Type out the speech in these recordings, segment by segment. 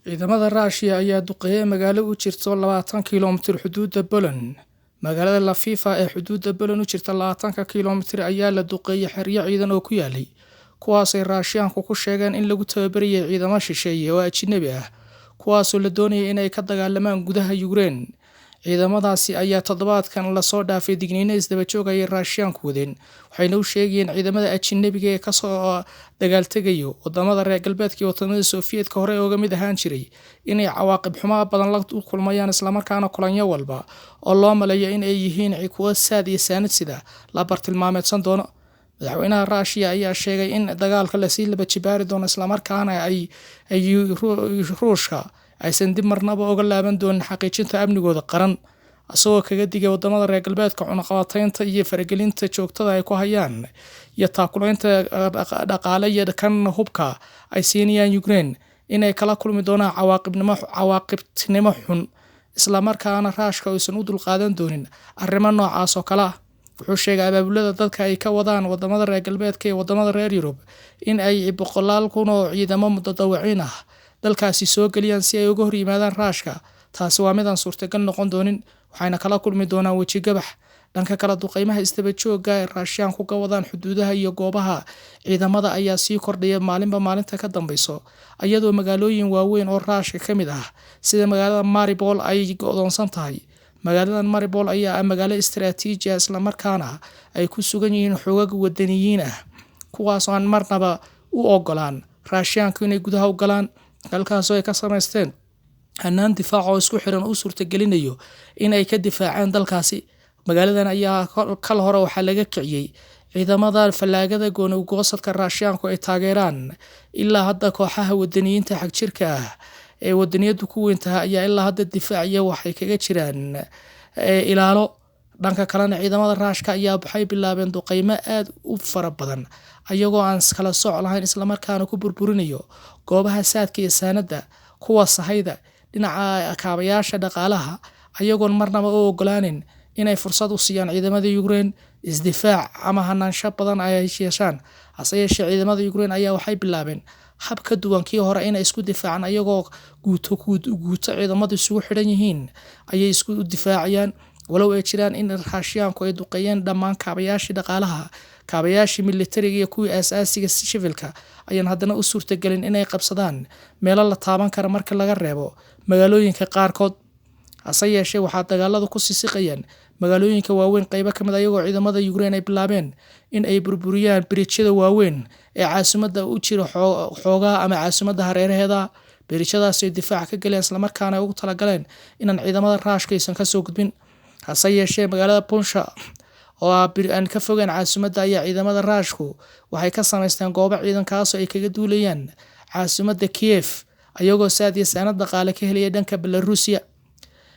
Ciidamada Ruushka ayaa duqeeyay magaalo u jirta 20 kiiloomitir xuduudda Poland. Magaalada Lviv ee xuduudda Poland u jirta 20 kiiloomitir ayaa la duqeeyay xeryo ciidan oo ku yaalay, kuwaas ay Ruushyaanku ku sheegeen in lagu tababarayay ciidamo shisheeye oo ajnabi ah, kuwaasoo la doonayay inay ka dagaalamaan gudaha Ukraine. Ciidamadaasi ayaa toddobaadkan la soo dhaafay digniino isdaba joog ah ay Ruushyaanku wadeen, waxayna u sheegeen ciidamada ajnabiga ee ka soo dagaaltagayo wadamada reer galbeedka iyo wadamada Sofiyeedka hore uga mid ahaan jiray inay cawaaqib xumo badan la kulmayaan, isla markaana kulanyo walba oo loo maleeyo in ay yihiin kuwo saad iyo saanad sida la bartilmaameedsan doono. Madaxweynaha Ruushka ayaa sheegay in dagaalka la sii laba jibaari doono, isla markaana ay Ruushka aysan dib marnaba uga laaban doonin xaqiijinta amnigooda qaran, asagoo kaga digay wadamada reer galbeedka cunaqabataynta iyo faragelinta joogtada ay ku hayaan iyo taakulaynta dhaqaale iyo kan hubka ay siinayaan Ukraine inay kala kulmi doonaan cawaaqibnimo xun, isla markaana Ruushka uusan u dulqaadan doonin arrimo noocaas oo kale ah. Wuxuu sheegay abaabulada dadka ay ka wadaan wadamada reer galbeedka iyo wadamada reer Yurub in ay 100,000 oo ciidamo mutadawiciin ah dalkaasi soo galiyaan si ay uga hor yimaadaan Ruushka. Taasi waa mid aan suurtagal noqon doonin, waxayna kala kulmi doonaan weji gabax. Dhanka kale, duqeymaha isdaba joogga ah ee Ruushyaanku ka wadaan xuduudaha iyo goobaha ciidamada ayaa sii kordhaya maalinba maalinta ka dambeysa, iyadoo magaalooyin waaweyn oo Ruushka ka mid ah sida magaalada Mariupol ay go'doonsan tahay. Magaalada Mariupol ayaa ah magaalo istiraatiiji ah, isla markaana ay ku sugan yihiin xoogag wadaniyiin ah, kuwaas oo aan marnaba u ogolaan Ruushyaanku inay gudaha u galaan, halkaasoo ay ka samaysteen hannaan difaac oo isku xiran u suurtagelinayo in ay ka difaacaan dalkaasi. Magaaladan ayaa kal hore waxaa laga kiciyay ciidamada fallaagada gooni-u-goosadka Ruushyaanku ay taageeraan. Ilaa hadda kooxaha wadaniyiinta xagjirka ah ee wadaniyadu ku weyn tahay ayaa ilaa hadda difaacaya waxay kaga jiraan ilaalo. Dhanka kalena, ciidamada Ruushka ayaa waxay bilaabeen duqeymo aad u fara badan ayagoo aan kala sooc lahayn, isla markaana ku burburinayo goobaha saadka iyo saanada, kuwa sahayda, dhinaca kaabayaasha dhaqaalaha, ayagoon marnaba u ogolaanin inay fursad u siiyaan ciidamada Ukraine isdifaac ama hanaansho badan ay yeeshaan. Hase yeeshee, ciidamada Ukraine ayaa waxay bilaabeen hab ka duwan kii hore inay isku difaacaan, ayagoo guuto ciidamadu isugu xidhan yihiin ayay isku difaacayaan. Walow ay jiraan in Ruushyaanku ay duqeeyeen dhammaan kaabayaashii dhaqaalaha, kaabayaashii militariga iyo kuwii aasaasiga civilka, ayaan haddana u suurtagelin inay qabsadaan meelo la taaban karo marka laga reebo magaalooyinka qaarkood. Hase yeeshee, waxaa dagaaladu ku siisiqayaan magaalooyinka waaweyn qaybo ka mid ah, iyagoo ciidamada Ukraine ay bilaabeen in ay burburiyaan biriijyada waaweyn ee caasimadda u jira xoogaha ama caasimadda hareeraheeda. Biriijyadaas ay difaac ka galeen, isla markaana ay ugu talagaleen inaan ciidamada Ruushka aysan ka soo gudbin. Hase yeeshee, magaalada Bunsha oo aan ka fogeyn caasimadda ayaa ciidamada Ruushku waxay ka samaysteen goobo ciidan kaasoo ay kaga duulayaan caasimadda Kiev, ayagoo saad iyo saanad dhaqaale ka helaya dhanka Belarusia.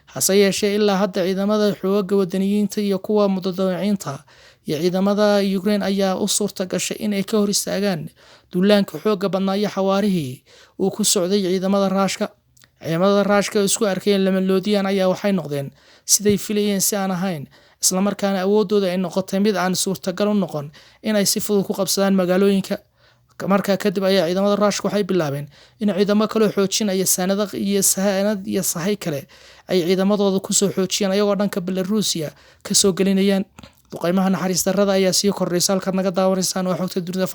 Hase yeeshee, ilaa hadda ciidamada xoogagga wadaniyiinta iyo kuwa mutadawiciinta iyo ciidamada Ukraine ayaa u suurta gashay inay ka hor istaagaan duulaanka xoogga badnaa iyo xawaarihii uu ku socday ciidamada Ruushka. Ciidamada Ruushka oo isku arkeen lamaanloodiyaan ayaa waxay noqdeen siday filayeen si aan ahayn, isla markaana awoodooda ay noqotay mid aan suurtagal u noqon inay si fudud ku qabsadaan magaalooyinka. Markaa kadib ayaa ciidamada Ruushka waxay bilaabeen in ciidamo kale xoojinaya saanad iyo sahay kale ay ciidamadooda ku soo xoojiyaan, ayagoo dhanka Belarusia ka soo gelinayaan. Duqeymaha naxariis darrada ayaa sii kordhaysa. Halkaad naga daawanaysaan waa xogta dunida.